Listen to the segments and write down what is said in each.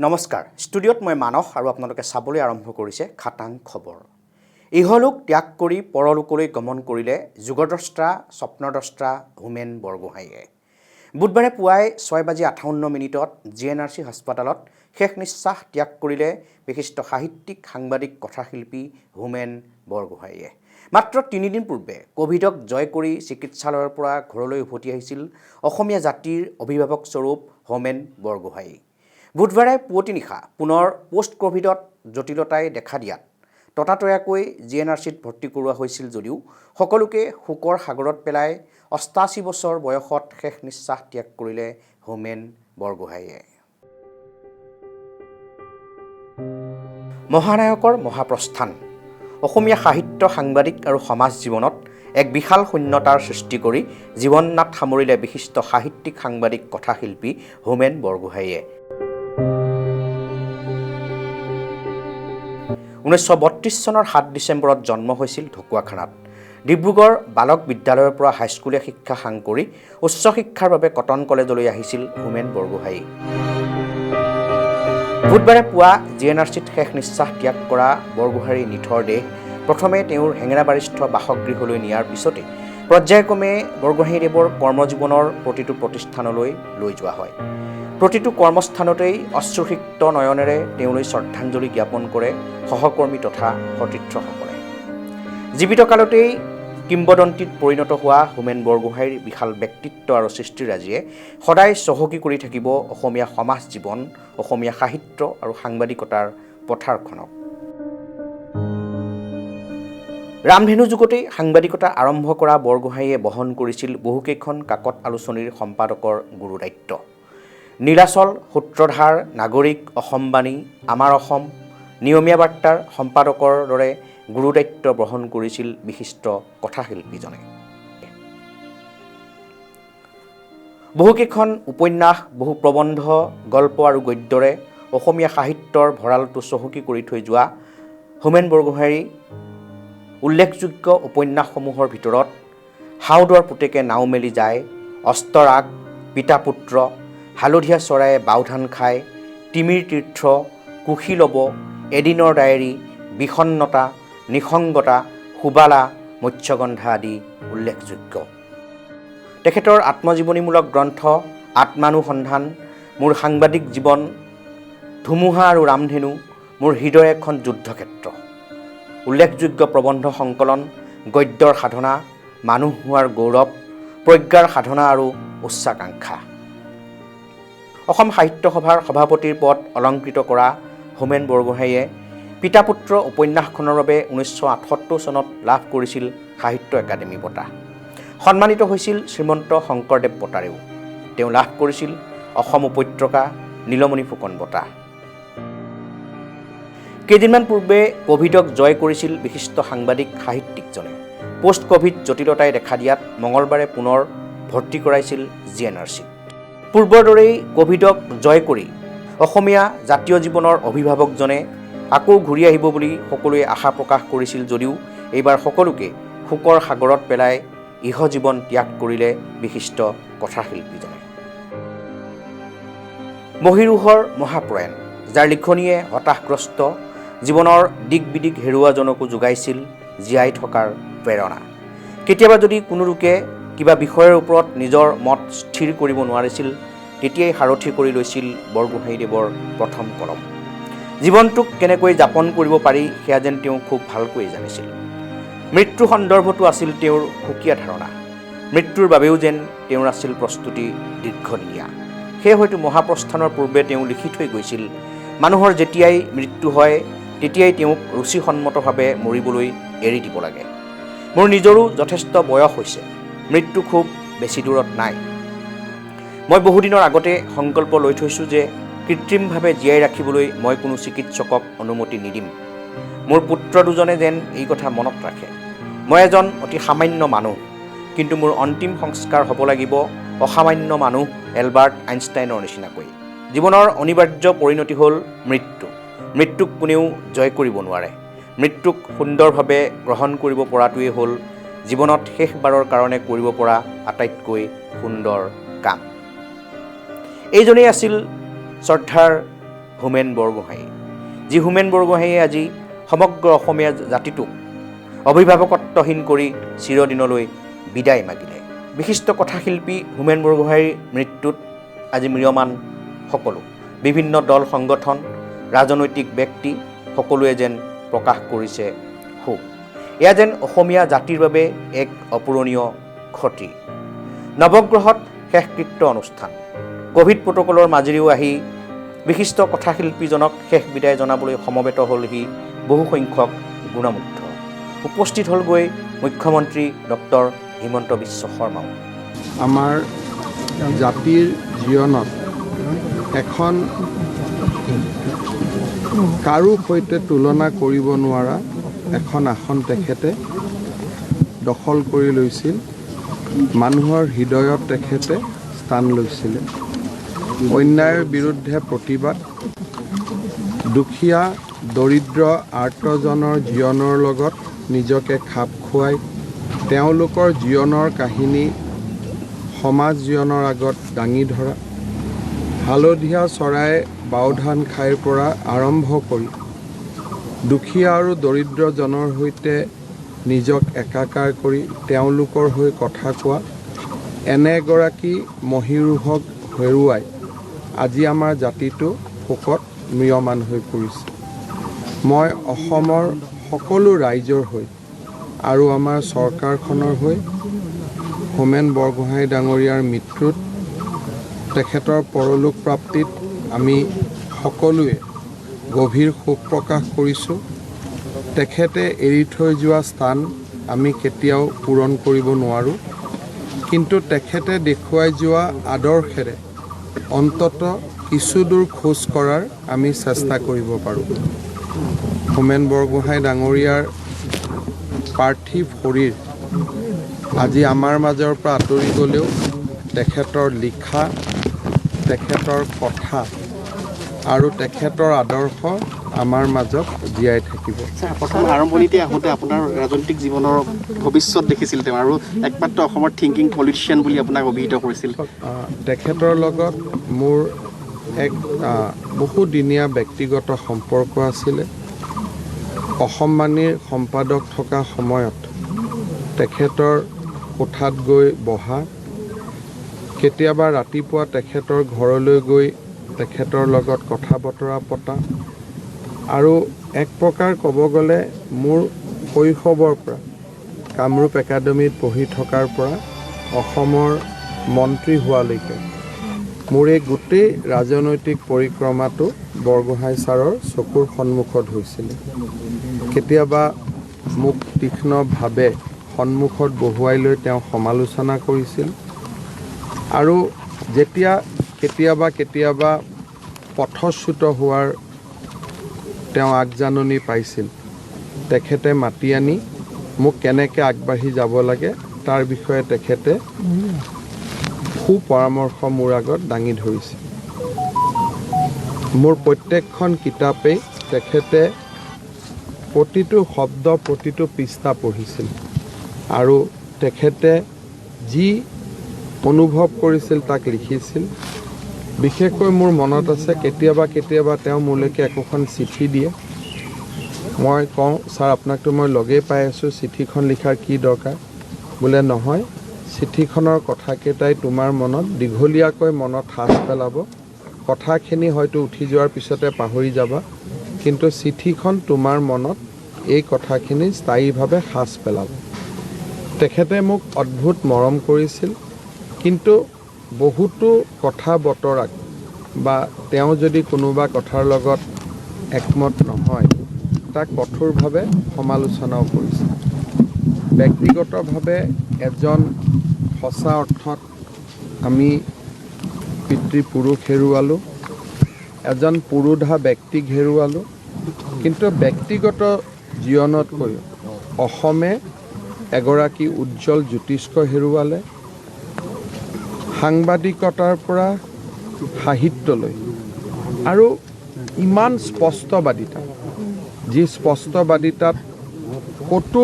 নমস্কাৰ ষ্টুডিঅ'ত মই মানস আৰু আপোনালোকে চাবলৈ আৰম্ভ কৰিছে খাটাং খবৰ ইহলোক ত্যাগ কৰি পৰলোকলৈ গমন কৰিলে যুগদ্ৰষ্টা স্বপ্নদ্ৰষ্টা হোমেন বৰগোহাঁইয়ে বুধবাৰে পুৱাই 6:58 জিএনআৰচি হাস্পতালত শেষ নিশ্বাস ত্যাগ কৰিলে বিশিষ্ট সাহিত্যিক সাংবাদিক কথাশিল্পী হোমেন বৰগোহাঁইয়ে মাত্ৰ 3 দিন পূৰ্বে কোভিডক জয় কৰি চিকিৎসালয়ৰ পৰা ঘৰলৈ উভতি আহিছিল অসমীয়া জাতিৰ অভিভাৱক স্বৰূপ হোমেন বৰগোহাঁই বুধবাৰে পুৱতি নিশা পুনৰ পোষ্ট কোভিডত জটিলতাই দেখা দিয়াত ততাতৈয়াকৈ জিএনআৰচিত ভৰ্তি কৰোৱা হৈছিল যদিও সকলোকে শোকৰ সাগৰত পেলাই 88 বছৰ বয়সত শেষ নিশ্বাস ত্যাগ কৰিলে হোমেন বৰগোহাঁইয়ে মহানায়কৰ মহাপ্ৰস্থান অসমীয়া সাহিত্য সাংবাদিক আৰু সমাজ জীৱনত এক বিশাল শূন্যতাৰ সৃষ্টি কৰি জীৱননাট সামৰিলে বিশিষ্ট সাহিত্যিক সাংবাদিক কথাশিল্পী হোমেন বৰগোহাঁইয়ে 1932 চনৰ 7 ডিচেম্বৰত জন্ম হৈছিল ঢকুৱাখানাত ডিব্ৰুগড় বালক বিদ্যালয়ৰ পৰা হাইস্কুলীয়া শিক্ষা সাং কৰি উচ্চ শিক্ষাৰ বাবে কটন কলেজলৈ আহিছিল হোমেন বৰগোহাঁই বুধবাৰে পুৱা জিএনআৰচিত শেষ নিশ্বাস ত্যাগ কৰা বৰগোহাঁইৰ নিথৰ দেহ প্ৰথমে তেওঁৰ হেঙেৰাবাৰীস্থ বাসগৃহলৈ নিয়াৰ পিছতে পৰ্যায়ক্ৰমে বৰগোহাঁইদেৱৰ কৰ্মজীৱনৰ প্ৰতিটো প্ৰতিষ্ঠানলৈ লৈ যোৱা হয় প্ৰতিটো কৰ্মস্থানতেই অশ্ৰুসিক্ত নয়নেৰে তেওঁলৈ শ্ৰদ্ধাঞ্জলি জ্ঞাপন কৰে সহকৰ্মী তথা সতীৰ্থসকলে জীৱিত কালতেই কিংবদন্তীত পৰিণত হোৱা হোমেন বৰগোহাঁইৰ বিশাল ব্যক্তিত্ব আৰু সৃষ্টিৰাজিয়ে সদায় চহকী কৰি থাকিব অসমীয়া সমাজ জীৱন অসমীয়া সাহিত্য আৰু সাংবাদিকতাৰ পথাৰখনক ৰামধেনু যুগতেই সাংবাদিকতা আৰম্ভ কৰা বৰগোহাঁইয়ে বহন কৰিছিল বহুকেইখন কাকত আলোচনীৰ সম্পাদকৰ গুৰুদায়িত্ব নীলাচল সূত্ৰধাৰ নাগৰিক অসমবাণী আমাৰ অসম নিয়মীয়া বাৰ্তাৰ সম্পাদকৰ দৰে গুৰুদায়িত্ব গ্ৰহণ কৰিছিল বিশিষ্ট কথাশিল্পীজনে বহুকেইখন উপন্যাস বহু প্ৰবন্ধ গল্প আৰু গদ্যৰে অসমীয়া সাহিত্যৰ ভঁৰালটো চহকী কৰি থৈ যোৱা হোমেন বৰগোহাঁইৰ উল্লেখযোগ্য উপন্যাসসমূহৰ ভিতৰত হাওদৰ পুতেকে নাও মেলি যায় অস্তৰাগ পিতা পুত্ৰ হালধীয়া চৰায়ে বাওধান খায় তিমিৰ তীৰ্থ কুশী ল'ব এদিনৰ ডায়েৰী বিষণ্ণতা নিসংগতা সুবালা মৎস্যগন্ধা আদি উল্লেখযোগ্য তেখেতৰ আত্মজীৱনীমূলক গ্ৰন্থ আত্মানুসন্ধান মোৰ সাংবাদিক জীৱন ধুমুহা আৰু ৰামধেনু মোৰ হৃদয় এখন যুদ্ধক্ষেত্ৰ উল্লেখযোগ্য প্ৰবন্ধ সংকলন গদ্যৰ সাধনা মানুহ হোৱাৰ গৌৰৱ প্ৰজ্ঞাৰ সাধনা আৰু উচ্চাকাংক্ষা অসম সাহিত্য সভাৰ সভাপতিৰ পদ অলংকৃত কৰা হোমেন বৰগোহাঁইয়ে পিতা পুত্ৰ উপন্যাসখনৰ বাবে 1978 চনত লাভ কৰিছিল সাহিত্য একাডেমী বঁটা সন্মানিত হৈছিল শ্ৰীমন্ত শংকৰদেৱ বঁটাৰেও তেওঁ লাভ কৰিছিল অসম উপত্যকা নীলমণি ফুকন বঁটা কেইদিনমান পূৰ্বে কোভিডক জয় কৰিছিল বিশিষ্ট সাংবাদিক সাহিত্যিকজনে পোষ্ট কোভিড জটিলতাই দেখা দিয়াত মঙলবাৰে পুনৰ ভৰ্তি কৰাইছিল জিএনআৰচি পূৰ্বৰ দৰেই কোভিডক জয় কৰি অসমীয়া জাতীয় জীৱনৰ অভিভাৱকজনে আকৌ ঘূৰি আহিব বুলি সকলোৱে আশা প্ৰকাশ কৰিছিল যদিও এইবাৰ সকলোকে শোকৰ সাগৰত পেলাই ইহ জীৱন ত্যাগ কৰিলে বিশিষ্ট কথাশিল্পীজনে মহীৰূহৰ মহাপ্ৰয়াণ যাৰ লিখনিয়ে হতাশগ্ৰস্ত জীৱনৰ দিক বিদিক হেৰুৱাজনকো যোগাইছিল জীয়াই থকাৰ প্ৰেৰণা কেতিয়াবা যদি কোনো লোকে কিবা বিষয়ৰ ওপৰত নিজৰ মত স্থিৰ কৰিব নোৱাৰিছিল তেতিয়াই সাৰথি কৰি লৈছিল বৰগোহাঁইদেৱৰ প্ৰথম কলম জীৱনটোক কেনেকৈ যাপন কৰিব পাৰি সেয়া যেন তেওঁ খুব ভালকৈ জানিছিল মৃত্যু সন্দৰ্ভতো আছিল তেওঁৰ সুকীয়া ধাৰণা মৃত্যুৰ বাবেও যেন তেওঁৰ আছিল প্ৰস্তুতি দীৰ্ঘদিনীয়া সেয়ে হয়তো মহাপ্ৰস্থানৰ পূৰ্বে তেওঁ লিখি থৈ গৈছিল মানুহৰ যেতিয়াই মৃত্যু হয় তেতিয়াই তেওঁক ৰুচিসন্মতভাৱে মৰিবলৈ এৰি দিব লাগে মোৰ নিজৰো যথেষ্ট বয়স হৈছে মৃত্যু খুব বেছি দূৰত নাই মই বহুদিনৰ আগতে সংকল্প লৈ থৈছোঁ যে কৃত্ৰিমভাৱে জীয়াই ৰাখিবলৈ মই কোনো চিকিৎসকক অনুমতি নিদিম মোৰ পুত্ৰ দুজনে যেন এই কথা মনত ৰাখে মই এজন অতি সামান্য মানুহ কিন্তু মোৰ অন্তিম সংস্কাৰ হ'ব লাগিব অসামান্য মানুহ এলবাৰ্ট আইনষ্টাইনৰ নিচিনাকৈ জীৱনৰ অনিবাৰ্য পৰিণতি হ'ল মৃত্যুক কোনেও জয় কৰিব নোৱাৰে মৃত্যুক সুন্দৰভাৱে গ্ৰহণ কৰিব পৰাটোৱেই হ'ল জীৱনত শেষবাৰৰ কাৰণে কৰিব পৰা আটাইতকৈ সুন্দৰ কাম এইজনেই আছিল শ্ৰদ্ধাৰ হোমেন বৰগোহাঁই, যি হোমেন বৰগোহাঁইয়ে আজি সমগ্ৰ অসমীয়া জাতিটোক অভিভাৱকত্বহীন কৰি চিৰদিনলৈ বিদায় মাগিলে। বিশিষ্ট কথাশিল্পী হোমেন বৰগোহাঁইৰ মৃত্যুত আজি ম্ৰিয়মান সকলো, বিভিন্ন দল সংগঠন, ৰাজনৈতিক ব্যক্তি সকলোৱে যেন প্ৰকাশ কৰিছে শোক। এয়া যেন অসমীয়া জাতিৰ বাবে এক অপূৰণীয় ক্ষতি। নৱগ্ৰহত শেষকৃত্য অনুষ্ঠান, ক'ভিড প্ৰট'কলৰ মাজেৰেও আহি বিশিষ্ট কথাশিল্পীজনক শেষ বিদায় জনাবলৈ সমবেত হ'লহি বহুসংখ্যক গুণমুগ্ধ। উপস্থিত হ'লগৈ মুখ্যমন্ত্ৰী ডক্টৰ হিমন্ত বিশ্ব শৰ্মাও। আমাৰ জাতিৰ জীৱনত এখন কাৰো সৈতে তুলনা কৰিব নোৱাৰা এখন আসন তেখেতে দখল কৰি লৈছিল। মানুহৰ হৃদয়ত তেখেতে স্থান লৈছিলে। অন্যায়ৰ বিৰুদ্ধে প্ৰতিবাদ, দুখীয়া দৰিদ্ৰ আৰ্তজনৰ জীৱনৰ লগত নিজকে খাপ খুৱাই তেওঁলোকৰ জীৱনৰ কাহিনী সমাজ জীৱনৰ আগত দাঙি ধৰা, হালধীয়া চৰাই বাওধান খাইৰ পৰা আৰম্ভ কৰি দুখীয়া আৰু দৰিদ্ৰজনৰ সৈতে নিজক একাকাৰ কৰি তেওঁলোকৰ হৈ কথা কোৱা এনে এগৰাকী মহীৰূহক হেৰুৱাই আজি আমাৰ জাতিটো শোকত ম্ৰিয়মান হৈ পৰিছে। মই অসমৰ সকলো ৰাইজৰ হৈ আৰু আমাৰ চৰকাৰখনৰ হৈ হোমেন বৰগোহাঁই ডাঙৰীয়াৰ মৃত্যুত, তেখেতৰ পৰলোক প্ৰাপ্তিত আমি সকলোৱে গভীৰ শোক প্ৰকাশ কৰিছোঁ। তেখেতে এৰি থৈ যোৱা স্থান আমি কেতিয়াও পূৰণ কৰিব নোৱাৰোঁ, কিন্তু তেখেতে দেখুৱাই যোৱা আদৰ্শেৰে অন্তত কিছু দূৰ খোজ কঢ়াৰ আমি চেষ্টা কৰিব পাৰোঁ। হোমেন বৰগোহাঁই ডাঙৰীয়াৰ পাৰ্থিৱ শৰীৰ আজি আমাৰ মাজৰ পৰা আঁতৰি গ'লেও তেখেতৰ লিখা, তেখেতৰ কথা আৰু তেখেতৰ আদৰ্শ আমাৰ মাজত জীয়াই থাকিব। প্ৰথম আৰম্ভণিতে আহোঁতে আপোনাৰ ৰাজনৈতিক জীৱনৰ ভৱিষ্যত দেখিছিল তেওঁ, আৰু একমাত্ৰ অসমৰ থিংকিং পলিটিচিয়ান বুলি আপোনাক অভিহিত কৰিছিল। তেখেতৰ লগত মোৰ এক বহুদিনীয়া ব্যক্তিগত সম্পৰ্ক আছিলে। অসমবাণীৰ সম্পাদক থকা সময়ত তেখেতৰ কোঠাত গৈ বহা, কেতিয়াবা ৰাতিপুৱা তেখেতৰ ঘৰলৈ গৈ তেখেতৰ লগত কথা বতৰা পতা, আৰু এক প্ৰকাৰ ক'ব গ'লে মোৰ শৈশৱৰ পৰা কামৰূপ একাডেমীত পঢ়ি থকাৰ পৰা অসমৰ মন্ত্ৰী হোৱালৈকে মোৰ এই গোটেই ৰাজনৈতিক পৰিক্ৰমাটো বৰগোহাঁই ছাৰৰ চকুৰ সন্মুখত হৈছিলে। কেতিয়াবা মোক তীক্ষ্ণভাৱে সন্মুখত বহুৱাই লৈ তেওঁ সমালোচনা কৰিছিল, আৰু যেতিয়া কেতিয়াবা পথচ্যুত হোৱাৰ তেওঁ আগজাননী পাইছিল, তেখেতে মাতি আনি মোক কেনেকৈ আগবাঢ়ি যাব লাগে তাৰ বিষয়ে তেখেতে সুপৰামৰ্শ মোৰ আগত দাঙি ধৰিছিল। মোৰ প্ৰত্যেকখন কিতাপেই তেখেতে প্ৰতিটো শব্দ, প্ৰতিটো পৃষ্ঠা পঢ়িছিল, আৰু তেখেতে যি অনুভৱ কৰিছিল তাক লিখিছিল। বিশেষকৈ মোৰ মনত আছে কেতিয়াবা তেওঁ মোলৈকে একোখন চিঠি দিয়ে। মই কওঁ, ছাৰ আপোনাকতো মই লগেই পাই আছোঁ, চিঠিখন লিখাৰ কি দৰকাৰ? বোলে নহয়, চিঠিখনৰ কথাকেইটাই তোমাৰ মনত দীঘলীয়াকৈ মনত সাজ পেলাব। কথাখিনি হয়তো উঠি যোৱাৰ পিছতে পাহৰি যাবা, কিন্তু চিঠিখন তোমাৰ মনত এই কথাখিনি স্থায়ীভাৱে সাজ পেলাব। তেখেতে মোক অদ্ভুত মৰম কৰিছিল, কিন্তু বহুতো কথা বতৰাক বা তেওঁ যদি কোনোবা কথাৰ লগত একমত নহয় তাক কঠোৰভাৱে সমালোচনাও কৰিছিল। ব্যক্তিগতভাৱে এজন সঁচা অৰ্থত আমি পিতৃপুৰুষ হেৰুৱালোঁ, এজন পুৰোধা ব্যক্তিক হেৰুৱালোঁ, কিন্তু ব্যক্তিগত জীৱনতকৈ অসমে এগৰাকী উজ্জ্বল জ্যোতিষ্ক হেৰুৱালে। সাংবাদিকতাৰ পৰা সাহিত্যলৈ, আৰু ইমান স্পষ্টবাদিতা, যি স্পষ্টবাদিতাত ক'তো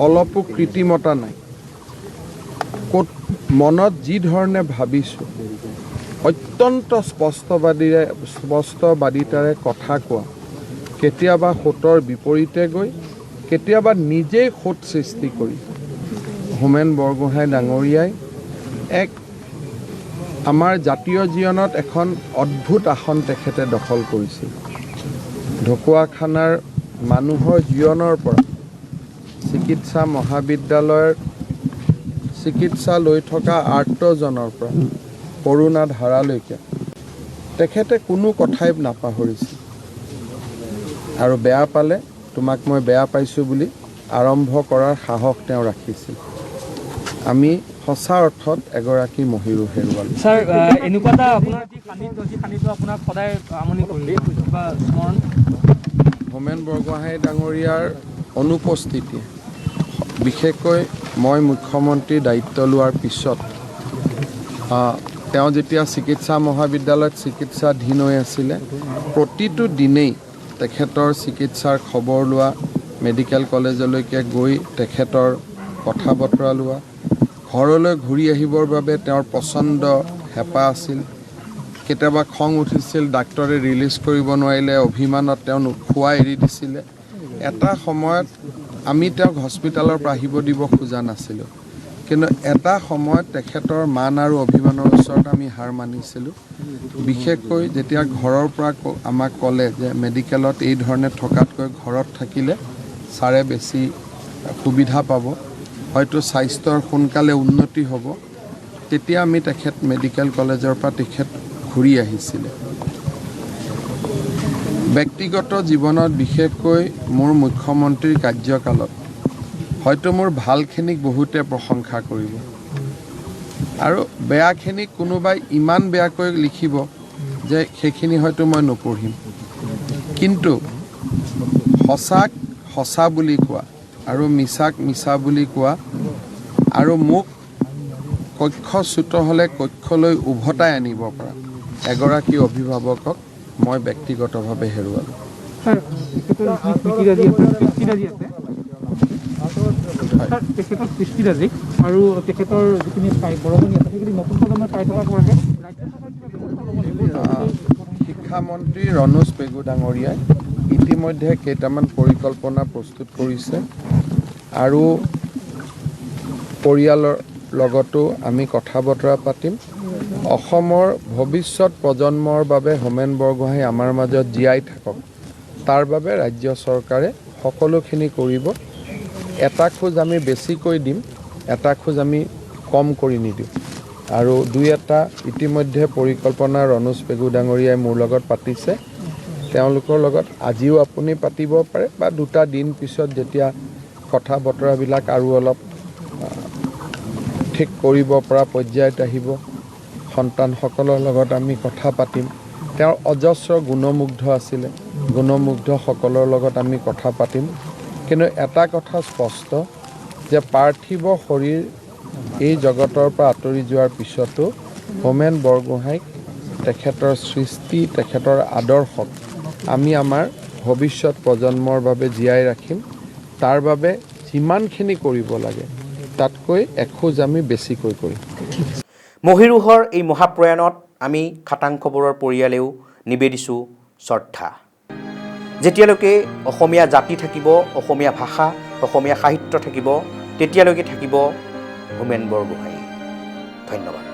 অলপো কৃত্ৰিমতা নাই। মনত যি ধৰণে ভাবিছোঁ অত্যন্ত স্পষ্টবাদিতাৰে কথা কোৱা, কেতিয়াবা সোঁতৰ বিপৰীতে গৈ কেতিয়াবা নিজেই সোঁত সৃষ্টি কৰি হোমেন বৰগোহাঁই ডাঙৰীয়াই এক আমাৰ জাতীয় জীৱনত এখন অদ্ভুত আসন তেখেতে দখল কৰিছিল। ঢকুৱাখানাৰ মানুহৰ জীৱনৰ পৰা চিকিৎসা মহাবিদ্যালয়ৰ চিকিৎসা লৈ থকা আৰ্তজনৰ পৰা কৰোণা ধাৰালৈকে তেখেতে কোনো কথাই নাপাহৰিছিল। আৰু বেয়া পালে তোমাক মই বেয়া পাইছোঁ বুলি আৰম্ভ কৰাৰ সাহস তেওঁ ৰাখিছিল। আমি সঁচা অৰ্থত এগৰাকী মহিৰো হেৰুৱালোঁ। স্যাৰ এনেকুৱা এটা আপোনাৰ যি আপোনাক সদায় আমনি কৰিলে বা স্মৰণ হোমেন বৰগোহাঁই ডাঙৰীয়াৰ অনুপস্থিতিয়ে বিশেষকৈ মই মুখ্যমন্ত্ৰীৰ দায়িত্ব লোৱাৰ পিছত তেওঁ যেতিয়া চিকিৎসা মহাবিদ্যালয়ত চিকিৎসাধীন হৈ আছিলে প্ৰতিটো দিনেই তেখেতৰ চিকিৎসাৰ খবৰ লোৱা, মেডিকেল কলেজলৈকে গৈ তেখেতৰ কথা বতৰা লোৱা, ঘৰলৈ ঘূৰি আহিবৰ বাবে তেওঁৰ প্ৰচণ্ড হেঁপাহ আছিল। কেতিয়াবা খং উঠিছিল, ডাক্তৰে ৰিলিজ কৰিব নোৱাৰিলে, অভিমানত তেওঁ নোখোৱা এৰি দিছিলে। এটা সময়ত আমি তেওঁক হস্পিটেলৰ পৰা আহিব দিব খোজা নাছিলোঁ, কিন্তু এটা সময়ত তেখেতৰ মান আৰু অভিমানৰ ওচৰত আমি হাৰ মানিছিলোঁ। বিশেষকৈ যেতিয়া ঘৰৰ পৰা আমাক ক'লে যে মেডিকেলত এই ধৰণে থকাতকৈ ঘৰত থাকিলে ছাৰে বেছি সুবিধা পাব, হয়তো স্বাস্থ্যৰ সোনকালে উন্নতি হ'ব, তেতিয়া আমি তেখেত মেডিকেল কলেজৰ পৰা তেখেত ঘূৰি আহিছিলে। ব্যক্তিগত জীৱনত বিশেষকৈ মোৰ মুখ্যমন্ত্ৰীৰ কাৰ্যকালত হয়তো মোৰ ভালখিনিক বহুতে প্ৰশংসা কৰিব আৰু বেয়াখিনিক কোনোবাই ইমান বেয়াকৈ লিখিব যে সেইখিনি হয়তো মই নপঢ়িম। কিন্তু সঁচাক সঁচা বুলি কোৱা আৰু মিছাক মিছা বুলি কোৱা আৰু মোক কক্ষচ্যুত হ'লে কক্ষলৈ উভতাই আনিব পৰা এগৰাকী অভিভাৱকক মই ব্যক্তিগতভাৱে হেৰুৱালোঁ। তেখেতৰ সৃষ্টিৰাজি আৰু তেখেতৰ যিখিনি বৰঙণি আছে সেইখিনি নতুন প্ৰজন্মই পাই থকা পৰাকৈ শিক্ষামন্ত্ৰী ৰণোজ পেগু ডাঙৰীয়াই ইতিমধ্যে কেইটামান পৰিকল্পনা প্ৰস্তুত কৰিছে আৰু পৰিয়ালৰ লগতো আমি কথা বতৰা পাতিম। অসমৰ ভৱিষ্যত প্ৰজন্মৰ বাবে হোমেন বৰগোহাঁই আমাৰ মাজত জীয়াই থাকক, তাৰ বাবে ৰাজ্য চৰকাৰে সকলোখিনি কৰিব। এটা খোজ আমি বেছিকৈ দিম, এটা খোজ আমি কম কৰি নিদিওঁ। আৰু দুই এটা ইতিমধ্যে পৰিকল্পনা ৰণোজ পেগু ডাঙৰীয়াই মোৰ লগত পাতিছে। তেওঁলোকৰ লগত আজিও আপুনি পাতিব পাৰে বা দুটা দিন পিছত যেতিয়া কথা বতৰাবিলাক আৰু অলপ ঠিক কৰিব পৰা পৰ্যায়ত আহিব, সন্তানসকলৰ লগত আমি কথা পাতিম। তেওঁৰ অজস্ৰ গুণমুগ্ধ আছিলে, গুণমুগ্ধসকলৰ লগত আমি কথা পাতিম। কিন্তু এটা কথা স্পষ্ট যে পাৰ্থিৱ শৰীৰ এই জগতৰ পৰা আঁতৰি যোৱাৰ পিছতো হোমেন বৰগোহাঁইক তেখেতৰ সৃষ্টি, তেখেতৰ আদৰ্শক আমি আমাৰ ভৱিষ্যত প্ৰজন্মৰ বাবে জীয়াই ৰাখিম। তাৰ বাবে যিমানখিনি কৰিব লাগে তাতকৈ এখোজ আমি বেছিকৈ কৰিম। মহীৰূহৰ এই মহাপ্ৰয়াণত আমি খাটাং খবৰৰ পৰিয়ালেও নিবেদিছোঁ শ্ৰদ্ধা। যেতিয়ালৈকে অসমীয়া জাতি থাকিব, অসমীয়া ভাষা, অসমীয়া সাহিত্য থাকিব, তেতিয়ালৈকে থাকিব হোমেন বৰগোহাঁই। ধন্যবাদ।